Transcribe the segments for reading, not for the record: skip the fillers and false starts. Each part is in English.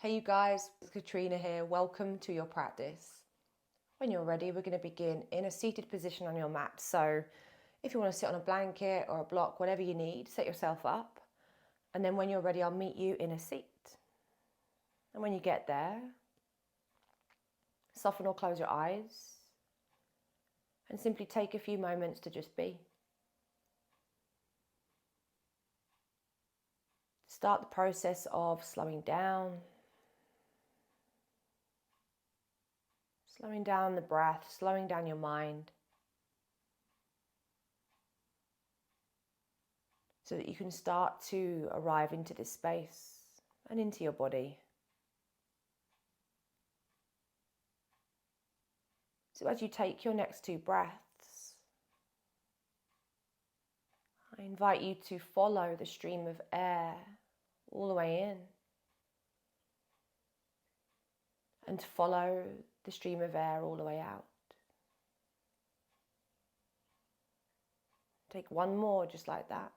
Hey you guys, it's Katrina here. Welcome to your practice. When you're ready, we're going to begin in a seated position on your mat. So if you want to sit on a blanket or a block, whatever you need, set yourself up. And then when you're ready, I'll meet you in a seat. And when you get there, soften or close your eyes and simply take a few moments to just be. Start the process of slowing down. Slowing down the breath, slowing down your mind, so that you can start to arrive into this space and into your body. So as you take your next two breaths, I invite you to follow the stream of air all the way in and to follow the stream of air all the way out. Take one more just like that.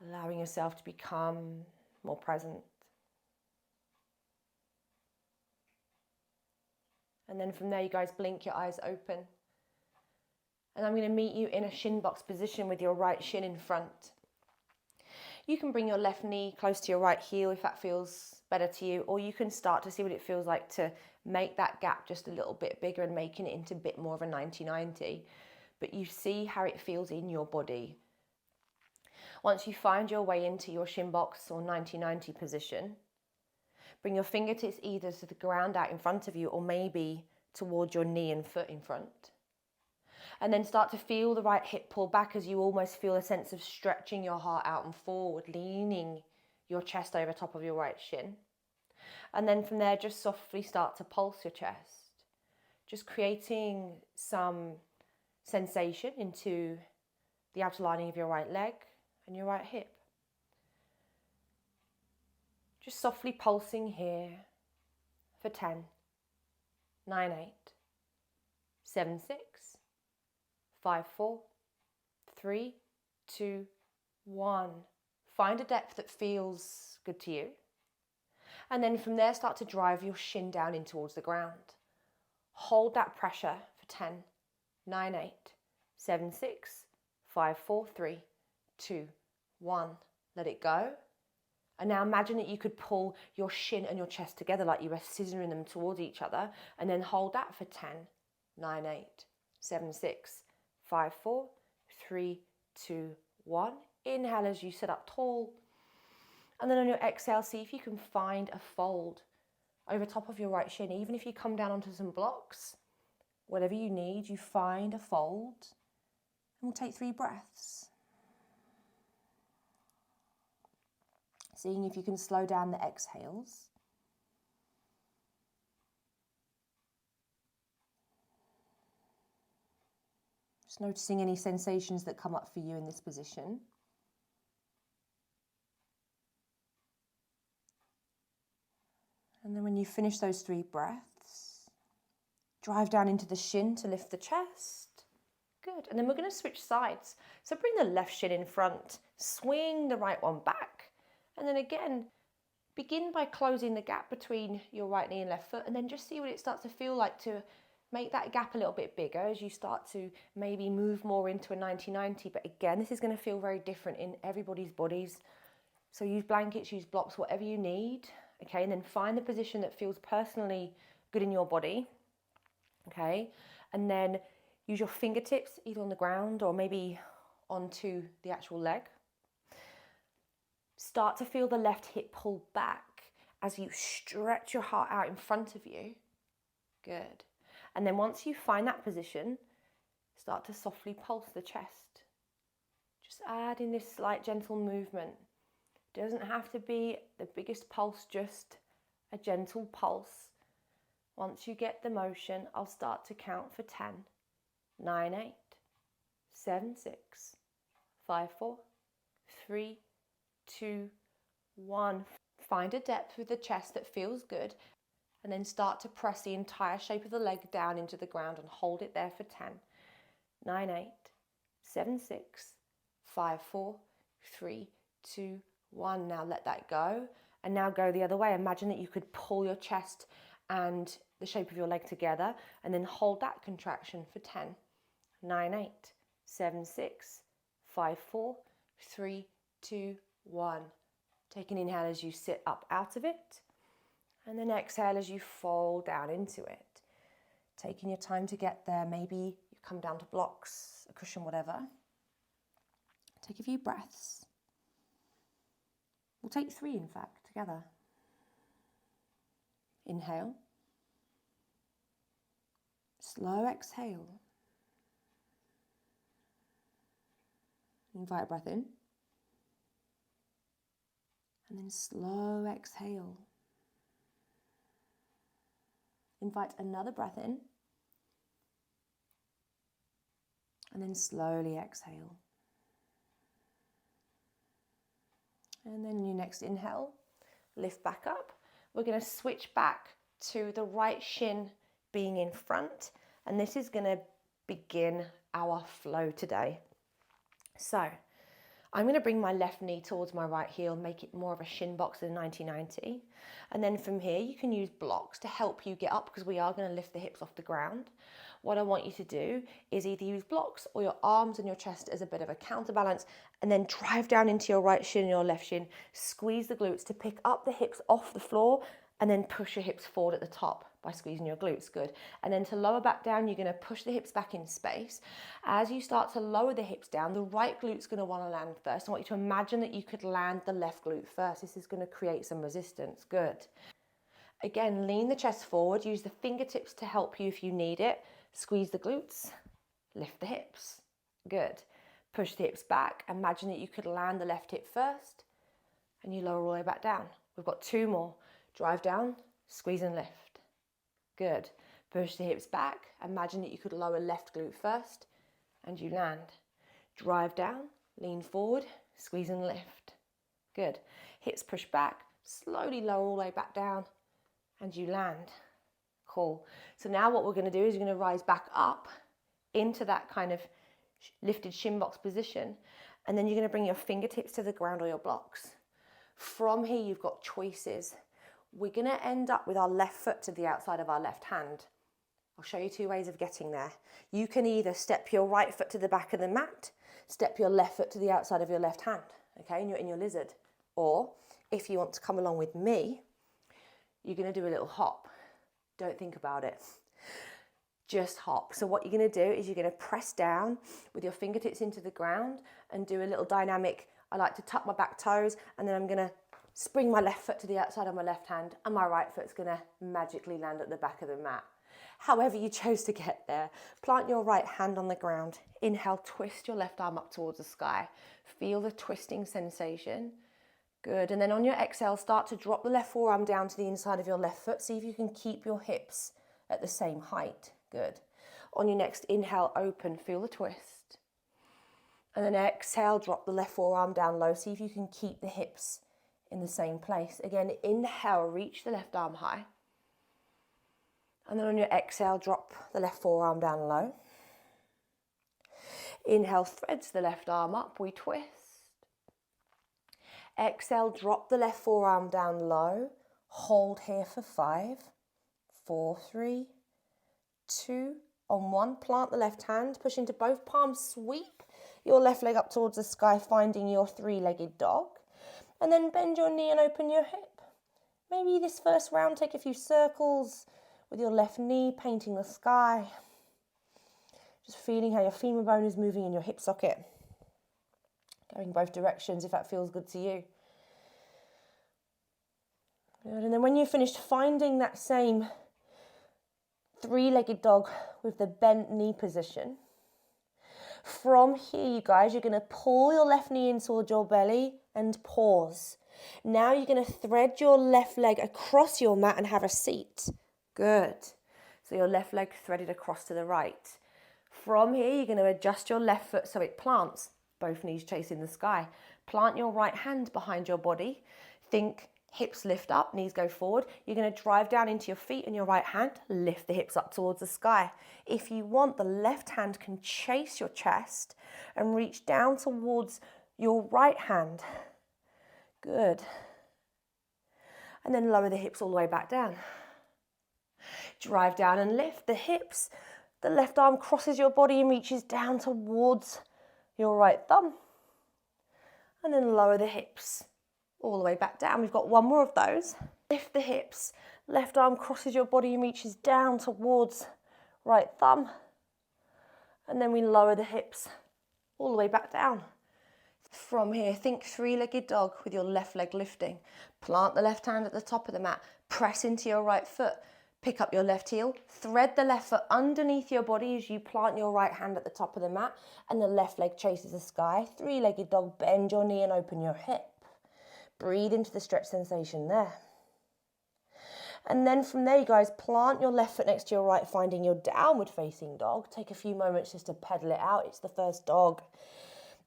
Allowing yourself to become more present. And then from there, you guys blink your eyes open. And I'm going to meet you in a shin box position with your right shin in front. You can bring your left knee close to your right heel if that feels better to you, or you can start to see what it feels like to make that gap just a little bit bigger and making it into a bit more of a 90-90. But you see how it feels in your body. Once you find your way into your shin box or 90-90 position, bring your fingertips either to the ground out in front of you or maybe towards your knee and foot in front. And then start to feel the right hip pull back as you almost feel a sense of stretching your heart out and forward, leaning your chest over top of your right shin. And then from there, just softly start to pulse your chest, just creating some sensation into the outer lining of your right leg and your right hip. Just softly pulsing here for 10, 9, 8, 7, 6, 5, 4, 3, 2, 1. Find a depth that feels good to you. And then from there, start to drive your shin down in towards the ground. Hold that pressure for 10, 9, 8, 7, 6, 5, 4, 3, 2, 1. Let it go. And now imagine that you could pull your shin and your chest together like you were scissoring them towards each other. And then hold that for 10, 9, 8, 7, 6, 5, 4, 3, 2, 1. Inhale as you sit up tall. And then on your exhale, see if you can find a fold over top of your right shin. Even if you come down onto some blocks, whatever you need, you find a fold. And we'll take 3 breaths. Seeing if you can slow down the exhales. Just noticing any sensations that come up for you in this position. And then when you finish those 3 breaths, drive down into the shin to lift the chest. Good. And then we're going to switch sides. So bring the left shin in front, swing the right one back. And then again, begin by closing the gap between your right knee and left foot, and then just see what it starts to feel like to make that gap a little bit bigger as you start to maybe move more into a 90-90. But again, this is going to feel very different in everybody's bodies. So use blankets, use blocks, whatever you need. Okay, and then find the position that feels personally good in your body. Okay, and then use your fingertips either on the ground or maybe onto the actual leg. Start to feel the left hip pull back as you stretch your heart out in front of you. Good. And then once you find that position, start to softly pulse the chest. Just add in this slight gentle movement. Doesn't have to be the biggest pulse, just a gentle pulse. Once you get the motion, I'll start to count for 10, 9, 8, 7, 6, 5, 4, 3, 2, 1. Find a depth with the chest that feels good, and then start to press the entire shape of the leg down into the ground and hold it there for 10, 9, 8, 7, 6, 5, 4, 3, 2, 1. Now let that go. And now go the other way. Imagine that you could pull your chest and the shape of your leg together and then hold that contraction for 10, 9, 8, 7, 6, 5, 4, 3, 2, 1. Take an inhale as you sit up out of it, and then exhale as you fold down into it. Taking your time to get there. Maybe you come down to blocks, a cushion, whatever. Take a few breaths. We'll take 3, in fact, together. Inhale. Slow exhale. Invite a breath in. And then slow exhale. Invite another breath in. And then slowly exhale. And then your next inhale, lift back up. We're going to switch back to the right shin being in front. And this is going to begin our flow today. So I'm going to bring my left knee towards my right heel, make it more of a shin box than 90-90. And then from here, you can use blocks to help you get up because we are going to lift the hips off the ground. What I want you to do is either use blocks or your arms and your chest as a bit of a counterbalance, and then drive down into your right shin and your left shin, squeeze the glutes to pick up the hips off the floor, and then push your hips forward at the top by squeezing your glutes, good. And then to lower back down, you're gonna push the hips back in space. As you start to lower the hips down, the right glute's gonna wanna land first. I want you to imagine that you could land the left glute first. This is gonna create some resistance, good. Again, lean the chest forward, use the fingertips to help you if you need it. Squeeze the glutes, lift the hips, good. Push the hips back, imagine that you could land the left hip first, and you lower all the way back down. We've got 2 more. Drive down, squeeze and lift. Good. Push the hips back. Imagine that you could lower left glute first and you land. Drive down, lean forward, squeeze and lift. Good. Hips push back, slowly lower all the way back down and you land. Cool. So now what we're going to do is you're going to rise back up into that kind of lifted shin box position, and then you're going to bring your fingertips to the ground or your blocks. From here, you've got choices. We're going to end up with our left foot to the outside of our left hand. I'll show you 2 ways of getting there. You can either step your right foot to the back of the mat, step your left foot to the outside of your left hand, okay, and you're in your lizard. Or if you want to come along with me, you're going to do a little hop. Don't think about it. Just hop. So what you're going to do is you're going to press down with your fingertips into the ground and do a little dynamic. I like to tuck my back toes, and then I'm going to spring my left foot to the outside of my left hand, and my right foot's going to magically land at the back of the mat. However you chose to get there, plant your right hand on the ground. Inhale, twist your left arm up towards the sky. Feel the twisting sensation. Good. And then on your exhale, start to drop the left forearm down to the inside of your left foot. See if you can keep your hips at the same height. Good. On your next inhale, open, feel the twist. And then exhale, drop the left forearm down low. See if you can keep the hips in the same place. Again, inhale, reach the left arm high. And then on your exhale, drop the left forearm down low. Inhale, threads the left arm up, we twist. Exhale, drop the left forearm down low. Hold here for 5, 4, 3, 2, on 1. Plant the left hand, push into both palms, sweep your left leg up towards the sky, finding your 3-legged dog. And then bend your knee and open your hip. Maybe this first round, take a few circles with your left knee, painting the sky. Just feeling how your femur bone is moving in your hip socket. Going both directions if that feels good to you. Good. And then when you've finished, finding that same 3-legged dog with the bent knee position. From here, you guys, you're going to pull your left knee in towards your belly and pause. Now you're going to thread your left leg across your mat and have a seat. Good. So your left leg threaded across to the right. From here, you're going to adjust your left foot so it plants. Both knees chasing the sky. Plant your right hand behind your body. Think hips lift up, knees go forward. You're going to drive down into your feet and your right hand. Lift the hips up towards the sky. If you want, the left hand can chase your chest and reach down towards your right hand. Good. And then lower the hips all the way back down. Drive down and lift the hips. The left arm crosses your body and reaches down towards your right thumb. And then lower the hips all the way back down. We've got one more of those. Lift the hips. Left arm crosses your body and reaches down towards right thumb. And then we lower the hips all the way back down. From here, think three-legged dog with your left leg lifting. Plant the left hand at the top of the mat. Press into your right foot. Pick up your left heel. Thread the left foot underneath your body as you plant your right hand at the top of the mat. And the left leg chases the sky. Three-legged dog, bend your knee and open your hip. Breathe into the stretch sensation there. And then from there, you guys, plant your left foot next to your right, finding your downward facing dog. Take a few moments just to pedal it out. It's the first dog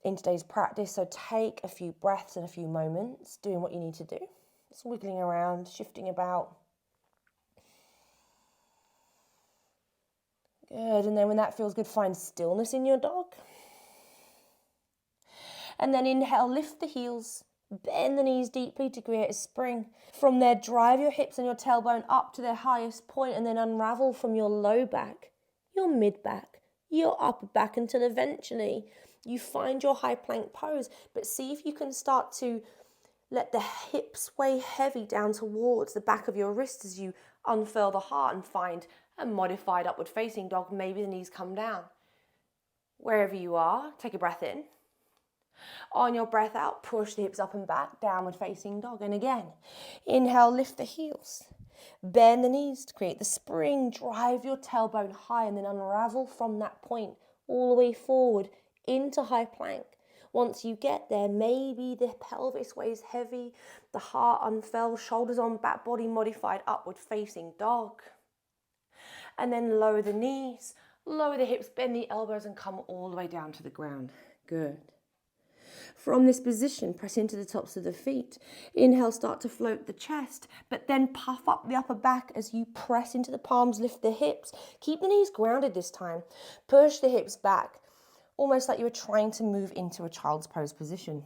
in today's practice, so take a few breaths and a few moments doing what you need to do. Just wiggling around, shifting about. Good, and then when that feels good, find stillness in your dog. And then inhale, lift the heels. Bend the knees deeply to create a spring. From there, drive your hips and your tailbone up to their highest point and then unravel from your low back, your mid back, your upper back until eventually you find your high plank pose. But see if you can start to let the hips weigh heavy down towards the back of your wrist as you unfurl the heart and find a modified upward facing dog. Maybe the knees come down. Wherever you are, take a breath in. On your breath out, push the hips up and back, downward facing dog. And again, inhale, lift the heels. Bend the knees to create the spring. Drive your tailbone high and then unravel from that point all the way forward into high plank. Once you get there, maybe the pelvis weighs heavy, the heart unfurls, shoulders on back, body modified, upward facing dog. And then lower the knees, lower the hips, bend the elbows and come all the way down to the ground. Good. From this position, press into the tops of the feet. Inhale, start to float the chest, but then puff up the upper back as you press into the palms, lift the hips. Keep the knees grounded this time. Push the hips back, almost like you were trying to move into a child's pose position.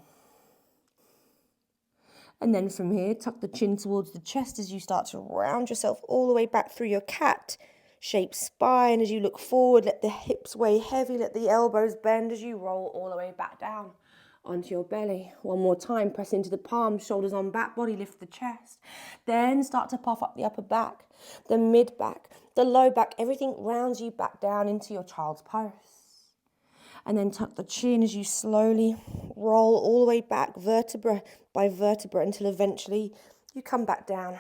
And then from here, tuck the chin towards the chest as you start to round yourself all the way back through your cat shaped spine. As you look forward, let the hips weigh heavy, let the elbows bend as you roll all the way back down onto your belly. One more time, press into the palms, shoulders on back, body lift the chest. Then start to puff up the upper back, the mid back, the low back, everything rounds you back down into your child's pose. And then tuck the chin as you slowly roll all the way back, vertebra by vertebra, until eventually you come back down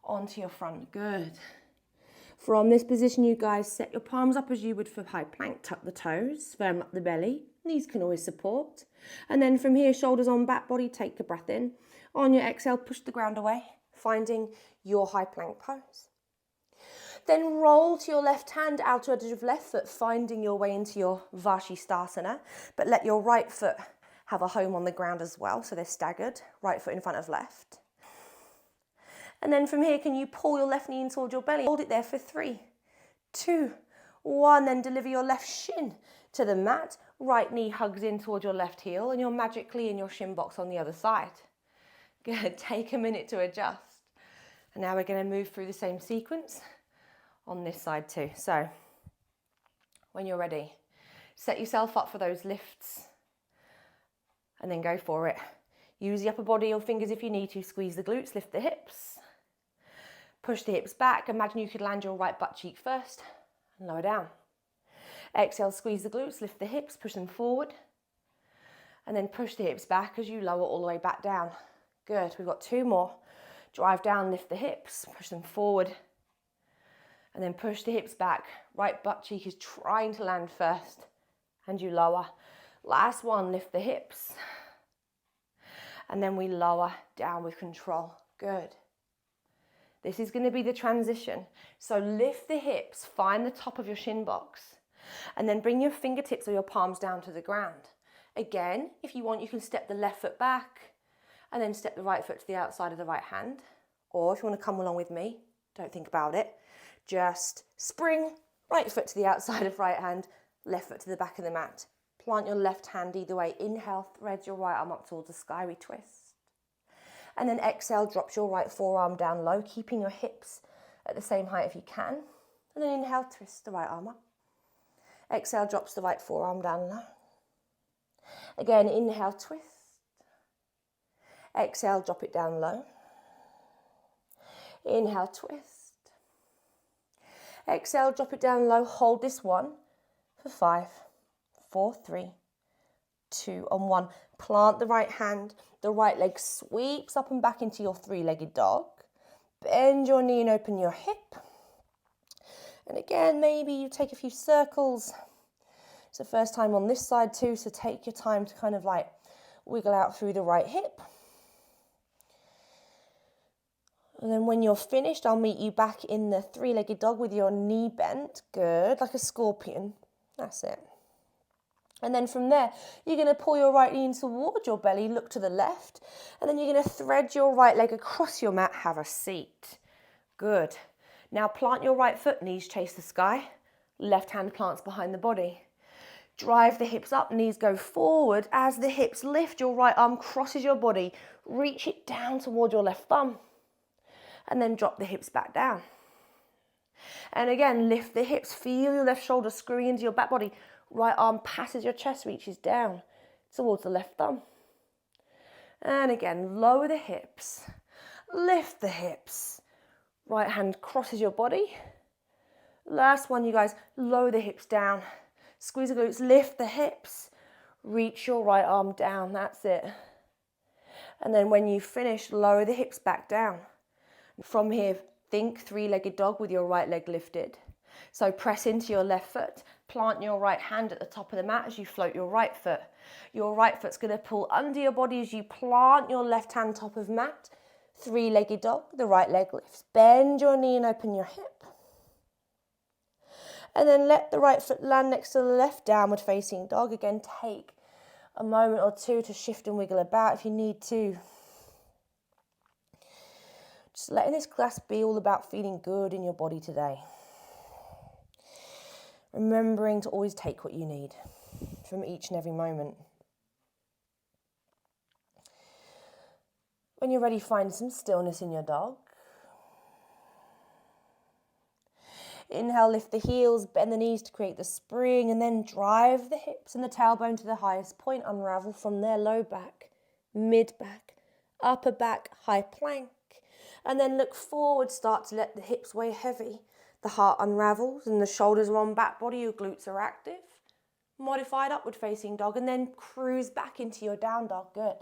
onto your front. Good. From this position, you guys, set your palms up as you would for high plank. Tuck the toes, firm up the belly. Knees can always support. And then from here, shoulders on back, body, take a breath in. On your exhale, push the ground away, finding your high plank pose. Then roll to your left hand, outer edge of left foot, finding your way into your Vashisthasana, but let your right foot have a home on the ground as well, so they're staggered, right foot in front of left. And then from here, can you pull your left knee in towards your belly? Hold it there for 3, 2, 1, then deliver your left shin to the mat. Right knee hugs in towards your left heel, and you're magically in your shin box on the other side. Good, take a minute to adjust. And now we're going to move through the same sequence on this side too. So when you're ready, set yourself up for those lifts and then go for it. Use the upper body or fingers if you need to. Squeeze the glutes, lift the hips, push the hips back. Imagine you could land your right butt cheek first and lower down. Exhale, squeeze the glutes, lift the hips, push them forward, and then push the hips back as you lower all the way back down. Good, we've got 2 more. Drive down, lift the hips, push them forward, and then push the hips back. Right butt cheek is trying to land first, and you lower. Last one, lift the hips, and then we lower down with control. Good. This is going to be the transition. So lift the hips, find the top of your shin box, and then bring your fingertips or your palms down to the ground. Again, if you want, you can step the left foot back and then step the right foot to the outside of the right hand. Or if you want to come along with me, don't think about it. Just spring, right foot to the outside of right hand, left foot to the back of the mat. plant your left hand either way. Inhale, thread your right arm up towards the sky, we twist. And then exhale, drop your right forearm down low, keeping your hips at the same height if you can. And then inhale, twist the right arm up. Exhale, drops the right forearm down low. Again, inhale, twist. Exhale, drop it down low. Inhale, twist. Exhale, drop it down low. Hold this one for 5, 4, 3, 2, and 1. Plant the right hand. The right leg sweeps up and back into your three-legged dog. Bend your knee and open your hip. And again, maybe you take a few circles. It's the first time on this side too, so take your time to kind of like wiggle out through the right hip. And then when you're finished, I'll meet you back in the three-legged dog with your knee bent. Good, like a scorpion. That's it. And then from there, you're going to pull your right knee in towards your belly, look to the left. And then you're going to thread your right leg across your mat, have a seat. Good. Now plant your right foot, knees chase the sky. Left hand plants behind the body. Drive the hips up, knees go forward. As the hips lift, your right arm crosses your body. Reach it down toward your left thumb. And then drop the hips back down. And again, lift the hips. Feel your left shoulder screwing into your back body. Right arm passes your chest, reaches down towards the left thumb. And again, lower the hips. Lift the hips. Right hand crosses your body. Last one, you guys. Lower the hips down. Squeeze the glutes. Lift the hips. Reach your right arm down. That's it. And then when you finish, lower the hips back down. From here, think three-legged dog with your right leg lifted. So press into your left foot, plant your right hand at the top of the mat as you float your right foot. Your right foot's going to pull under your body as you plant your left hand top of mat. Three-legged dog, the right leg lifts. Bend your knee and open your hip. And then let the right foot land next to the left, downward facing dog. Again, take a moment or two to shift and wiggle about if you need to. Just letting this class be all about feeling good in your body today. Remembering to always take what you need from each and every moment. When you're ready, find some stillness in your dog. Inhale, lift the heels, bend the knees to create the spring, and then drive the hips and the tailbone to the highest point. Unravel from there, low back, mid back, upper back, high plank. And then look forward, start to let the hips weigh heavy. The heart unravels and the shoulders are on back body, your glutes are active. Modified upward facing dog, and then cruise back into your down dog. Good.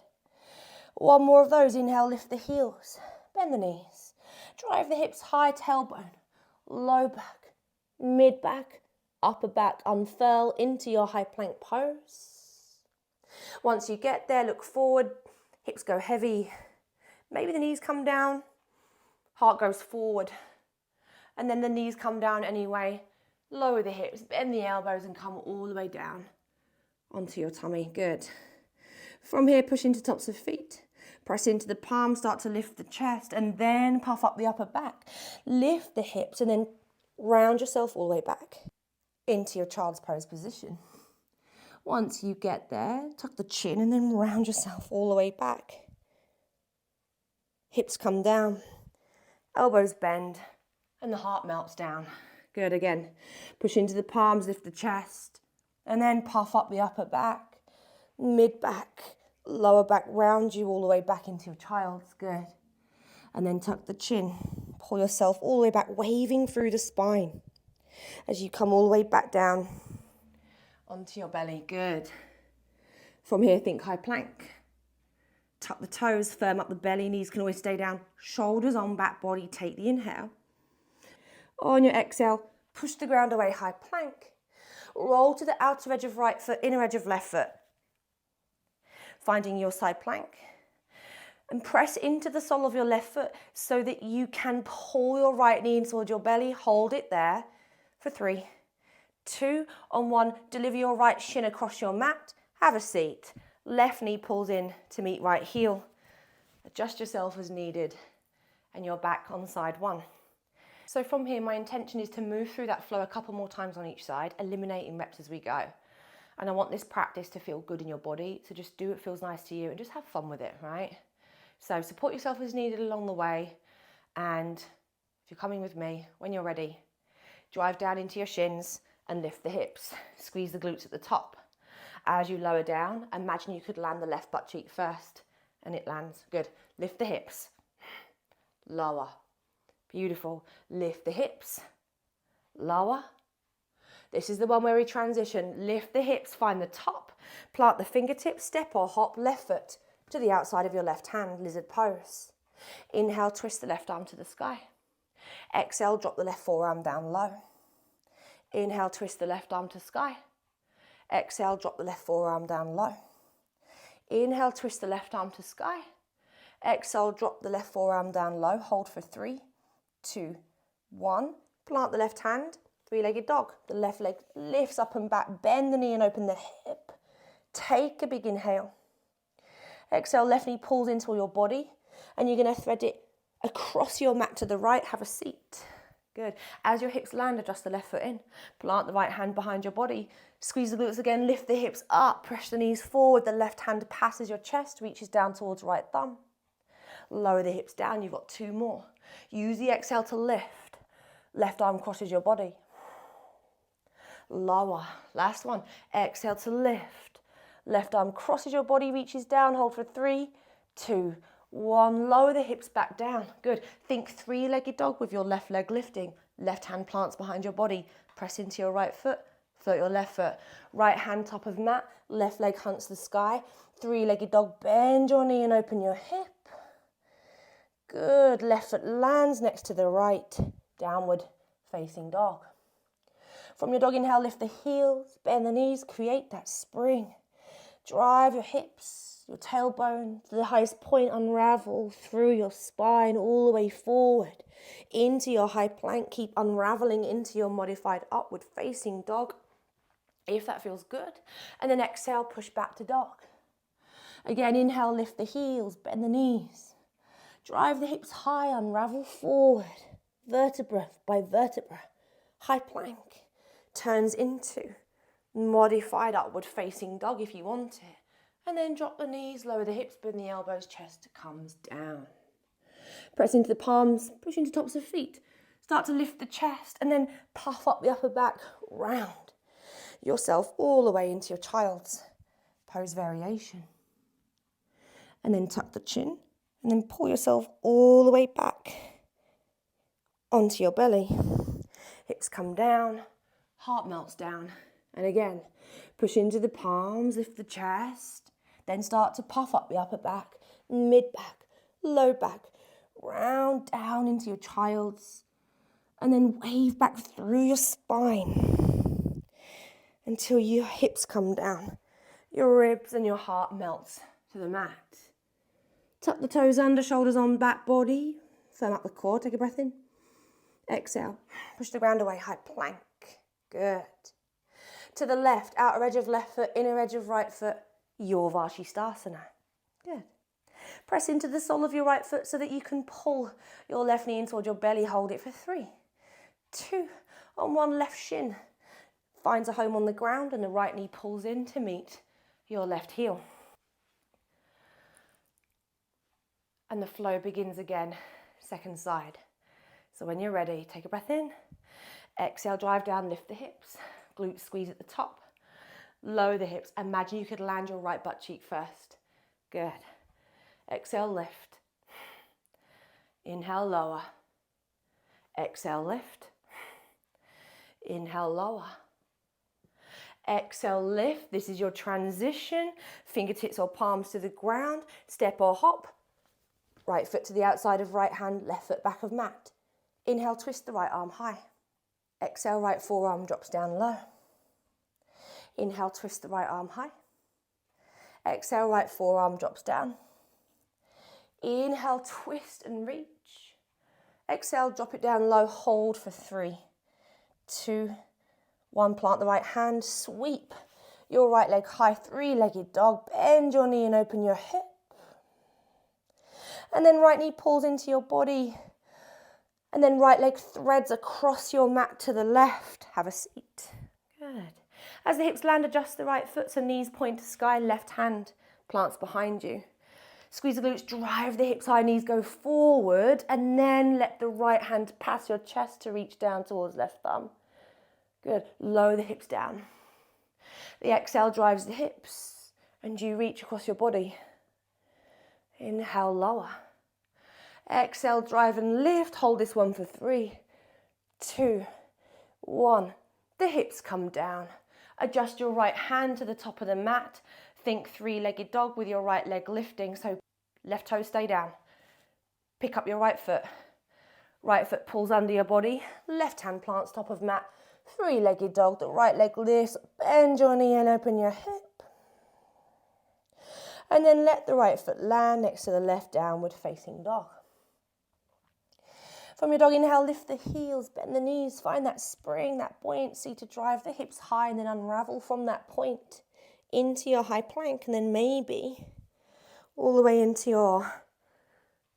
One more of those. Inhale, lift the heels, bend the knees. Drive the hips high, tailbone, low back, mid back, upper back, unfurl into your high plank pose. Once you get there, look forward, hips go heavy. Maybe the knees come down, heart goes forward. And then the knees come down anyway. Lower the hips, bend the elbows and come all the way down onto your tummy. Good. From here, push into tops of feet. Press into the palms, start to lift the chest and then puff up the upper back. Lift the hips and then round yourself all the way back into your child's pose position. Once you get there, tuck the chin and then round yourself all the way back. Hips come down, elbows bend. And the heart melts down. Good, again. Push into the palms, lift the chest. And then puff up the upper back, mid back, lower back, round you all the way back into your child's. Good. And then tuck the chin. Pull yourself all the way back, waving through the spine. As you come all the way back down onto your belly. Good. From here, think high plank. Tuck the toes, firm up the belly. Knees can always stay down. Shoulders on back body. Take the inhale. On your exhale, push the ground away, high plank. Roll to the outer edge of right foot, inner edge of left foot. Finding your side plank. And press into the sole of your left foot so that you can pull your right knee in towards your belly. Hold it there for 3, 2, on 1. Deliver your right shin across your mat. Have a seat. Left knee pulls in to meet right heel. Adjust yourself as needed. And you're back on side 1. So from here, my intention is to move through that flow a couple more times on each side, eliminating reps as we go. And I want this practice to feel good in your body. So just do what feels nice to you and just have fun with it, right? So support yourself as needed along the way. And if you're coming with me, when you're ready, drive down into your shins and lift the hips. Squeeze the glutes at the top. As you lower down, imagine you could land the left butt cheek first. And it lands. Good. Lift the hips. Lower. Beautiful. Lift the hips. Lower. This is the one where we transition. Lift the hips, find the top. Plant the fingertips, step or hop left foot to the outside of your left hand, lizard pose. Inhale, twist the left arm to the sky. Exhale, drop the left forearm down low. Inhale, twist the left arm to sky. Exhale, drop the left forearm down low. Inhale, twist the left arm to sky. Exhale, drop the left forearm down low. Hold for 3, 2, 1. Plant the left hand, three-legged dog. The left leg lifts up and back. Bend the knee and open the hip. Take a big inhale. Exhale, left knee pulls into your body. And you're going to thread it across your mat to the right. Have a seat. Good. As your hips land, adjust the left foot in. Plant the right hand behind your body. Squeeze the glutes again. Lift the hips up. Press the knees forward. The left hand passes your chest, reaches down towards right thumb. Lower the hips down. You've got 2 more. Use the exhale to lift. Left arm crosses your body. Lower. Last one. Exhale to lift. Left arm crosses your body, reaches down. Hold for 3, 2, 1. Lower the hips back down. Good. Think three-legged dog with your left leg lifting. Left hand plants behind your body. Press into your right foot. Float your left foot. Right hand top of mat. Left leg hunts the sky. Three-legged dog. Bend your knee and open your hip. Good. Left foot lands next to the right. Downward facing dog. From your dog inhale, lift the heels. Bend the knees. Create that spring. Drive your hips, your tailbone to the highest point, unravel through your spine all the way forward into your high plank. Keep unraveling into your modified upward facing dog, if that feels good. And then exhale, push back to dog. Again, inhale, lift the heels, bend the knees. Drive the hips high, unravel forward, vertebra by vertebra. High plank turns into modified upward facing dog if you want it. And then drop the knees, lower the hips, bend the elbows, chest comes down. Press into the palms, push into tops of feet. Start to lift the chest and then puff up the upper back, round yourself all the way into your child's pose variation. And then tuck the chin and then pull yourself all the way back onto your belly. Hips come down, heart melts down. And again, push into the palms, lift the chest, then start to puff up the upper back, mid back, low back, round down into your child's, and then wave back through your spine until your hips come down, your ribs and your heart melts to the mat. Tuck the toes under, shoulders on, back body, firm up the core, take a breath in. Exhale, push the ground away, high plank, good. To the left, outer edge of left foot, inner edge of right foot, your Vashisthasana. Good. Press into the sole of your right foot so that you can pull your left knee in towards your belly. Hold it for 3, 2, on 1 left shin. Finds a home on the ground and the right knee pulls in to meet your left heel. And the flow begins again, second side. So when you're ready, take a breath in. Exhale, drive down, lift the hips. Glutes squeeze at the top. Lower the hips. Imagine you could land your right butt cheek first. Good. Exhale, lift. Inhale, lower. Exhale, lift. Inhale, lower. Exhale, lift. This is your transition. Fingertips or palms to the ground. Step or hop. Right foot to the outside of right hand, left foot back of mat. Inhale, twist the right arm high. Exhale, right forearm drops down low. Inhale, twist the right arm high. Exhale, right forearm drops down. Inhale, twist and reach. Exhale, drop it down low, hold for 3, 2, 1. Plant the right hand, sweep your right leg high, three-legged dog. Bend your knee and open your hip. And then right knee pulls into your body. And then right leg threads across your mat to the left. Have a seat. Good. As the hips land, adjust the right foot so knees point to sky, left hand plants behind you. Squeeze the glutes, drive the hips high, knees go forward, and then let the right hand pass your chest to reach down towards left thumb. Good. Lower the hips down. The exhale drives the hips, and you reach across your body. Inhale, lower. Exhale, drive and lift. Hold this one for 3, 2, 1. The hips come down. Adjust your right hand to the top of the mat. Think three-legged dog with your right leg lifting, so left toe stay down. Pick up your right foot. Right foot pulls under your body. Left hand plants top of mat. Three-legged dog, the right leg lifts. Bend your knee and open your hip. And then let the right foot land next to the left downward facing dog. From your dog, inhale, lift the heels, bend the knees, find that spring, that buoyancy to drive the hips high and then unravel from that point into your high plank, and then maybe all the way into your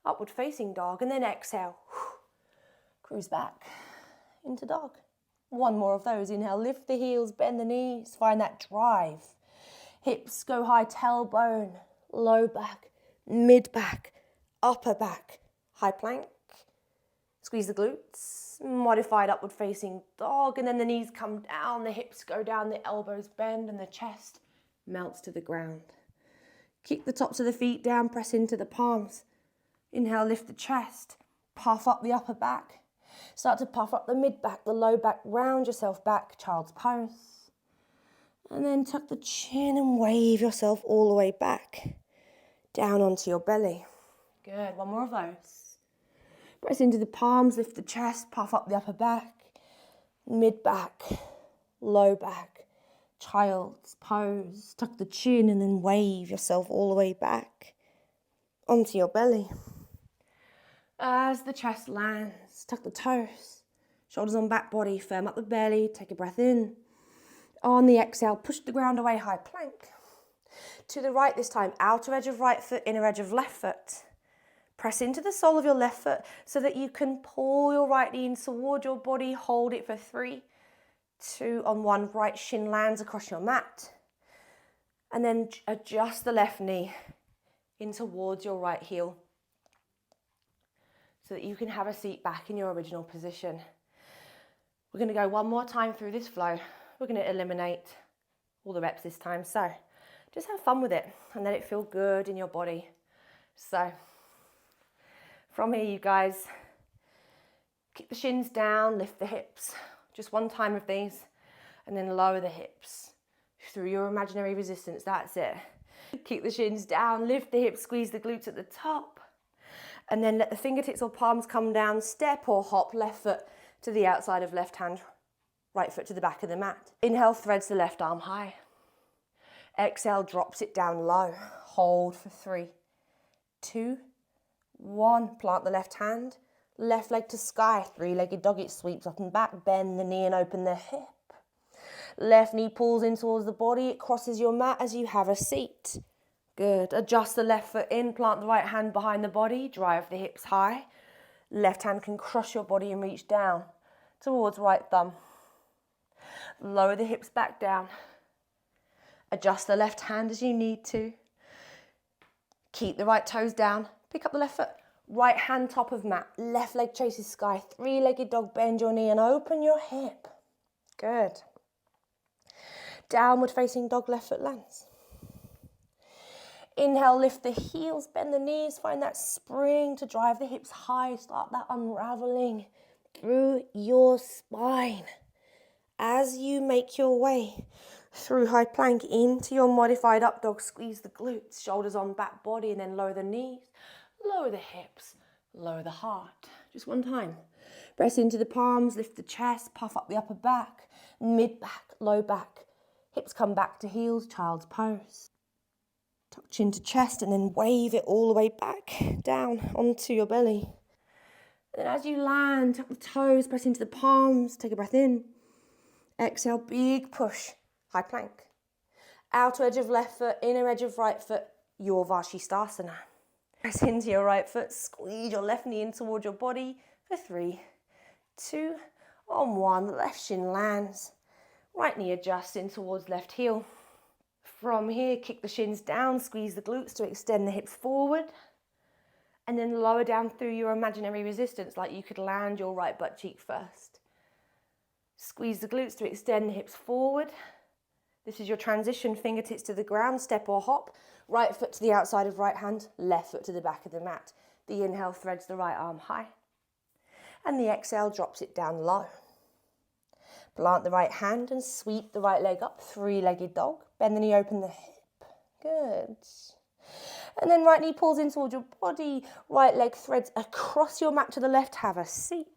upward facing dog, and then exhale, cruise back into dog. One more of those. Inhale, lift the heels, bend the knees, find that drive. Hips go high, tailbone, low back, mid back, upper back, high plank. Squeeze the glutes, modified upward facing dog, and then the knees come down, the hips go down, the elbows bend, and the chest melts to the ground. Kick the tops of the feet down, press into the palms. Inhale, lift the chest, puff up the upper back. Start to puff up the mid back, the low back, round yourself back, child's pose. And then tuck the chin and wave yourself all the way back, down onto your belly. Good, one more of those. Press into the palms, lift the chest, puff up the upper back, mid back, low back, child's pose. Tuck the chin and then wave yourself all the way back onto your belly. As the chest lands, tuck the toes, shoulders on back body, firm up the belly, take a breath in. On the exhale, push the ground away, high plank. To the right this time, outer edge of right foot, inner edge of left foot. Press into the sole of your left foot so that you can pull your right knee in toward your body. Hold it for 3, 2, on 1. Right shin lands across your mat. And then adjust the left knee in towards your right heel so that you can have a seat back in your original position. We're going to go one more time through this flow. We're going to eliminate all the reps this time. So just have fun with it and let it feel good in your body. So from here, you guys, kick the shins down, lift the hips. Just one time of these, and then lower the hips through your imaginary resistance. That's it. Kick the shins down, lift the hips, squeeze the glutes at the top, and then let the fingertips or palms come down. Step or hop left foot to the outside of left hand, right foot to the back of the mat. Inhale, threads the left arm high. Exhale, drops it down low. Hold for 3, 2, 1, plant the left hand, left leg to sky, three-legged dog, it sweeps up and back, bend the knee and open the hip. Left knee pulls in towards the body, it crosses your mat as you have a seat. Good, adjust the left foot in, plant the right hand behind the body, drive the hips high. Left hand can cross your body and reach down towards right thumb. Lower the hips back down. Adjust the left hand as you need to. Keep the right toes down. Pick up the left foot, right hand top of mat, left leg chases sky, three-legged dog, bend your knee and open your hip. Good. Downward facing dog, left foot lands. Inhale, lift the heels, bend the knees, find that spring to drive the hips high, start that unraveling through your spine. As you make your way through high plank into your modified up dog, squeeze the glutes, shoulders on back body, and then lower the knees. Lower the hips, lower the heart. Just one time. Press into the palms, lift the chest, puff up the upper back, mid back, low back. Hips come back to heels, child's pose. Tuck chin to chest and then wave it all the way back down onto your belly. Then as you land, tuck the toes, press into the palms, take a breath in. Exhale, big push, high plank. Outer edge of left foot, inner edge of right foot, your Vashisthasana. Press into your right foot, squeeze your left knee in towards your body for 3, 2, on 1. Left shin lands. Right knee adjusts in towards left heel. From here, kick the shins down, squeeze the glutes to extend the hips forward. And then lower down through your imaginary resistance, like you could land your right butt cheek first. Squeeze the glutes to extend the hips forward. This is your transition, fingertips to the ground, step or hop. Right foot to the outside of right hand, left foot to the back of the mat. The inhale threads the right arm high. And the exhale drops it down low. Plant the right hand and sweep the right leg up, three-legged dog. Bend the knee, open the hip. Good. And then right knee pulls in towards your body, right leg threads across your mat to the left, have a seat.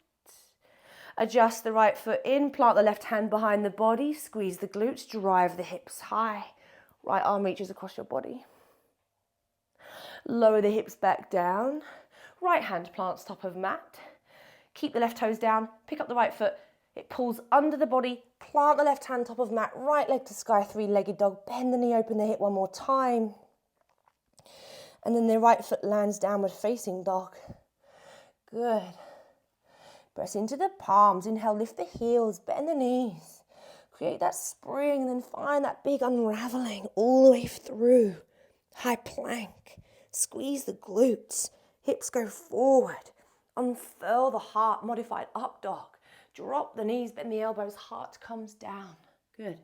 Adjust the right foot in, plant the left hand behind the body, squeeze the glutes, drive the hips high. Right arm reaches across your body. Lower the hips back down. Right hand plants top of mat. Keep the left toes down, pick up the right foot. It pulls under the body, plant the left hand top of mat, right leg to sky, three-legged dog. Bend the knee, open the hip one more time. And then the right foot lands downward facing dog. Good. Press into the palms. Inhale, lift the heels, bend the knees. Create that spring and then find that big unraveling all the way through. High plank. Squeeze the glutes. Hips go forward. Unfurl the heart, modified up dog. Drop the knees, bend the elbows, heart comes down. Good.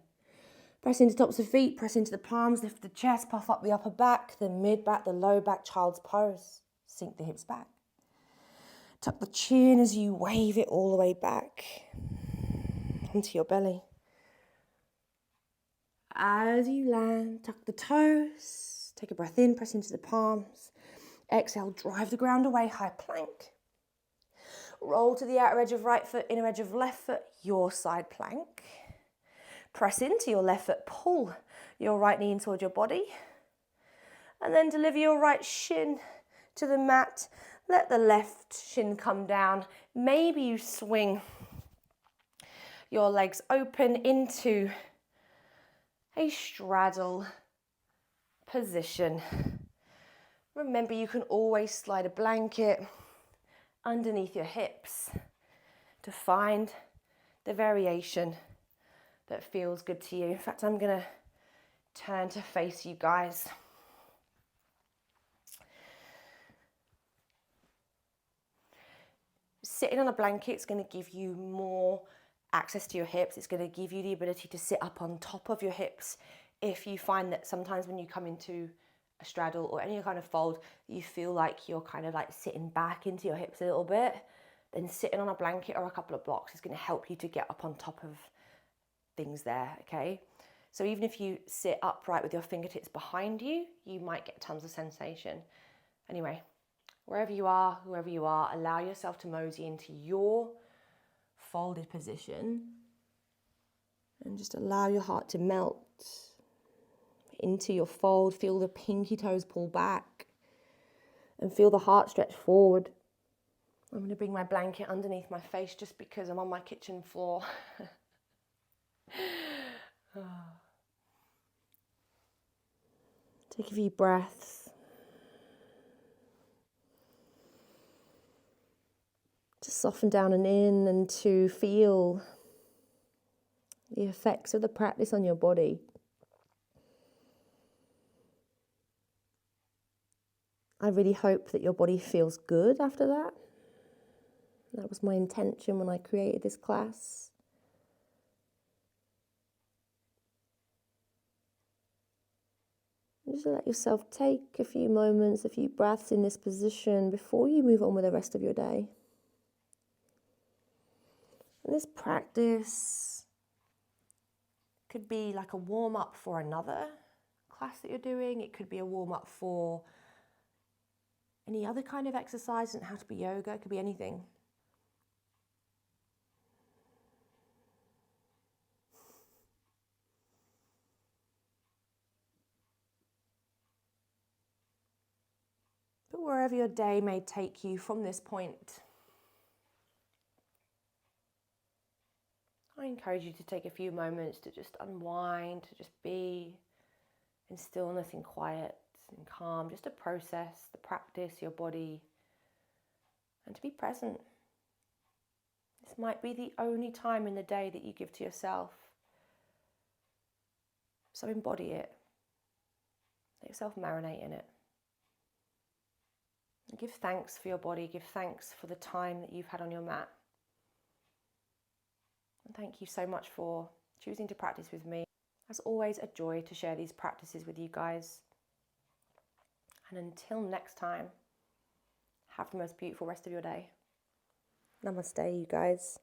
Press into tops of feet, press into the palms, lift the chest, puff up the upper back, the mid back, the low back, child's pose. Sink the hips back. Tuck the chin as you wave it all the way back onto your belly. As you land, tuck the toes, take a breath in, press into the palms. Exhale, drive the ground away, high plank. Roll to the outer edge of right foot, inner edge of left foot, your side plank. Press into your left foot, pull your right knee in towards your body. And then deliver your right shin to the mat. Let the left shin come down. Maybe you swing your legs open into a straddle position. Remember, you can always slide a blanket underneath your hips to find the variation that feels good to you. In fact, I'm going to turn to face you guys. Sitting on a blanket is going to give you more access to your hips. It's going to give you the ability to sit up on top of your hips. If you find that sometimes when you come into a straddle or any kind of fold, you feel like you're kind of like sitting back into your hips a little bit, then sitting on a blanket or a couple of blocks is going to help you to get up on top of things there, okay? So even if you sit upright with your fingertips behind you, you might get tons of sensation. Anyway, wherever you are, whoever you are, allow yourself to mosey into your folded position and just allow your heart to melt into your fold. Feel the pinky toes pull back and feel the heart stretch forward. I'm going to bring my blanket underneath my face just because I'm on my kitchen floor. Take a few breaths. To soften down and in and to feel the effects of the practice on your body. I really hope that your body feels good after that. That was my intention when I created this class. Just let yourself take a few moments, a few breaths in this position before you move on with the rest of your day. And this practice could be like a warm-up for another class that you're doing. It could be a warm-up for any other kind of exercise. It doesn't have to be yoga, it could be anything. But wherever your day may take you from this point, I encourage you to take a few moments to just unwind, to just be in stillness, in quiet, in calm, just to process the practice, your body, and to be present. This might be the only time in the day that you give to yourself. So embody it. Let yourself marinate in it. And give thanks for your body. Give thanks for the time that you've had on your mat. And thank you so much for choosing to practice with me. As always, a joy to share these practices with you guys. And until next time, have the most beautiful rest of your day. Namaste, you guys.